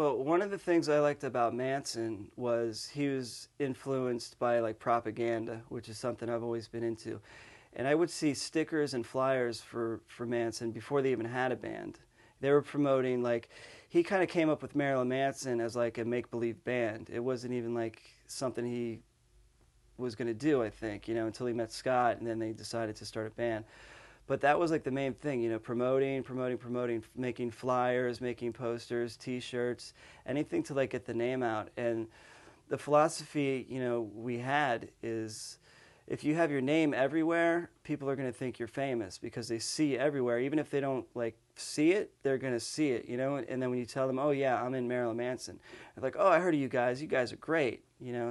Well, one of the things I liked about Manson was he was influenced by like propaganda, which is something I've always been into. And I would see stickers and flyers for Manson before they even had a band. They were promoting like he kind of came up with Marilyn Manson as like a make believe band. It wasn't even like something he was going to do, I think, until he met Scott and then they decided to start a band. But that was like the main thing, promoting, making flyers, making posters, T-shirts, anything to like get the name out. And the philosophy, we had is if you have your name everywhere, people are going to think you're famous because they see you everywhere. Even if they don't like see it, they're going to see it. And then when you tell them, oh yeah, I'm in Marilyn Manson, they're like, oh, I heard of you guys. You guys are great.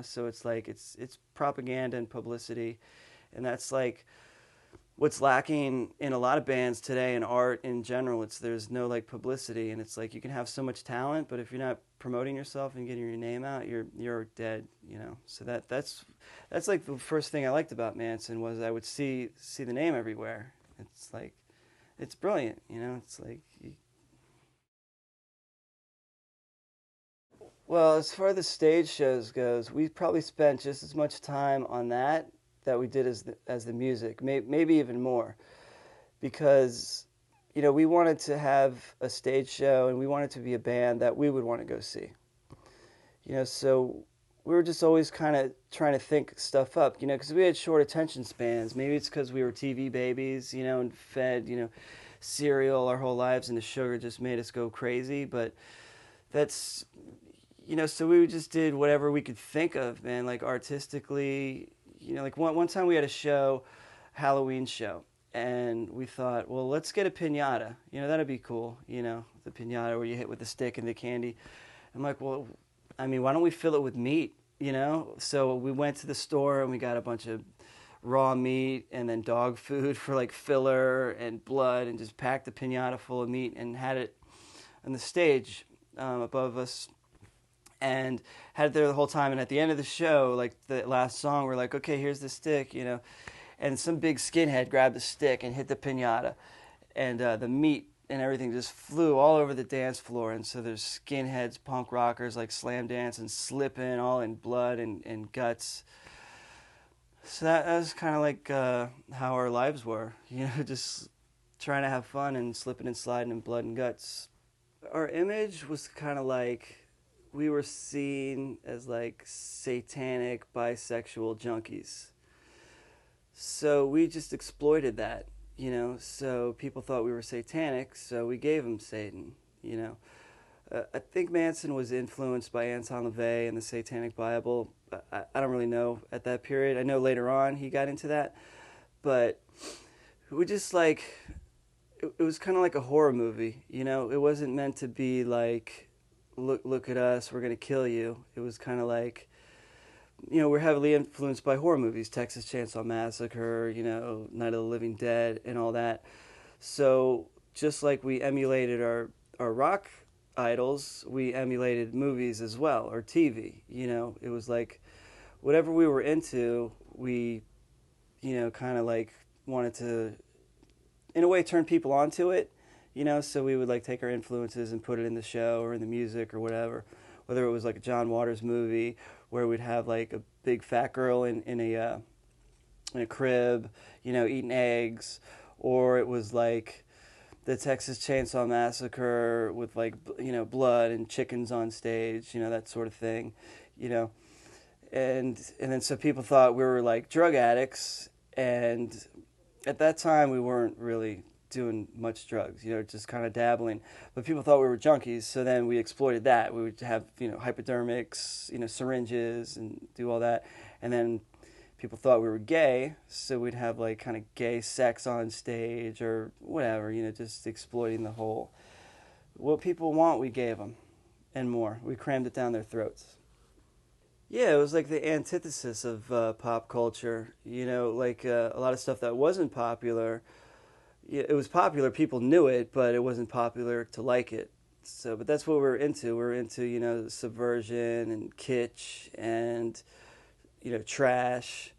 So it's like it's propaganda and publicity, and that's like what's lacking in a lot of bands today and art in general. It's there's no like publicity, and it's like you can have so much talent, but if you're not promoting yourself and getting your name out, you're dead. So that's like the first thing I liked about Manson was I would see the name everywhere. It's like it's brilliant. It's like well, as far as the stage shows goes, we probably spent just as much time on that we did as the music, maybe even more, because we wanted to have a stage show and we wanted to be a band that we would want to go see. So we were just always kind of trying to think stuff up, because we had short attention spans. Maybe it's because we were TV babies, and fed, cereal our whole lives, and the sugar just made us go crazy. But that's, so we just did whatever we could think of, man, like artistically. Like one time we had a show, Halloween show, and we thought, well, let's get a piñata. That'd be cool. The piñata where you hit with the stick and the candy. I'm like, well, I mean, why don't we fill it with meat? So we went to the store and we got a bunch of raw meat and then dog food for like filler and blood, and just packed the piñata full of meat and had it on the stage above us, and had it there the whole time. And at the end of the show, like the last song, we're like, okay, here's the stick, and some big skinhead grabbed the stick and hit the piñata, and the meat and everything just flew all over the dance floor. And so there's skinheads, punk rockers, like slam dancing, slipping, all in blood and guts. So that was kind of like how our lives were, just trying to have fun and slipping and sliding in blood and guts. Our image was kind of like we were seen as like satanic bisexual junkies. So we just exploited that. So people thought we were satanic, so we gave them Satan. I think Manson was influenced by Anton LaVey and the Satanic Bible. I don't really know at that period. I know later on he got into that, but we just like it was kind of like a horror movie. It wasn't meant to be like look at us, we're gonna kill you. It was kind of like we're heavily influenced by horror movies, Texas Chainsaw Massacre, Night of the Living Dead, and all that. So just like we emulated our rock idols, we emulated movies as well, or TV. It was like whatever we were into, we, kind of like wanted to, in a way, turn people onto it. So we would like take our influences and put it in the show or in the music or whatever. Whether it was like a John Waters movie where we'd have like a big fat girl in a crib, eating eggs, or it was like the Texas Chainsaw Massacre with like blood and chickens on stage, that sort of thing, and then so people thought we were like drug addicts, and at that time we weren't really doing much drugs, just kind of dabbling, but people thought we were junkies. So then we exploited that. We would have hypodermics, syringes, and do all that, and then people thought we were gay, so we'd have like kind of gay sex on stage or whatever, just exploiting the whole. What people want, we gave them, and more. We crammed it down their throats. Yeah, it was like the antithesis of pop culture. Like a lot of stuff that wasn't popular. It was popular, people knew it, but it wasn't popular to like it. So, but that's what we were into. We were into, subversion and kitsch and trash,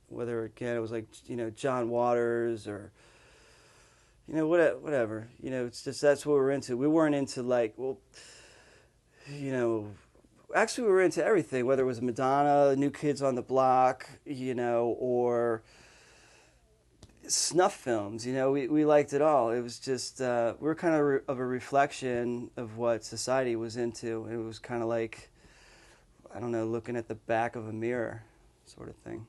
whether again it was like, John Waters or, whatever, it's just, that's what we were into. We weren't into like, well, you know, actually we were into everything, whether it was Madonna, New Kids on the Block, you know, or snuff films. You know, we liked it all. It was just we were kind of of a reflection of what society was into. It was kind of like, I don't know, looking at the back of a mirror, sort of thing.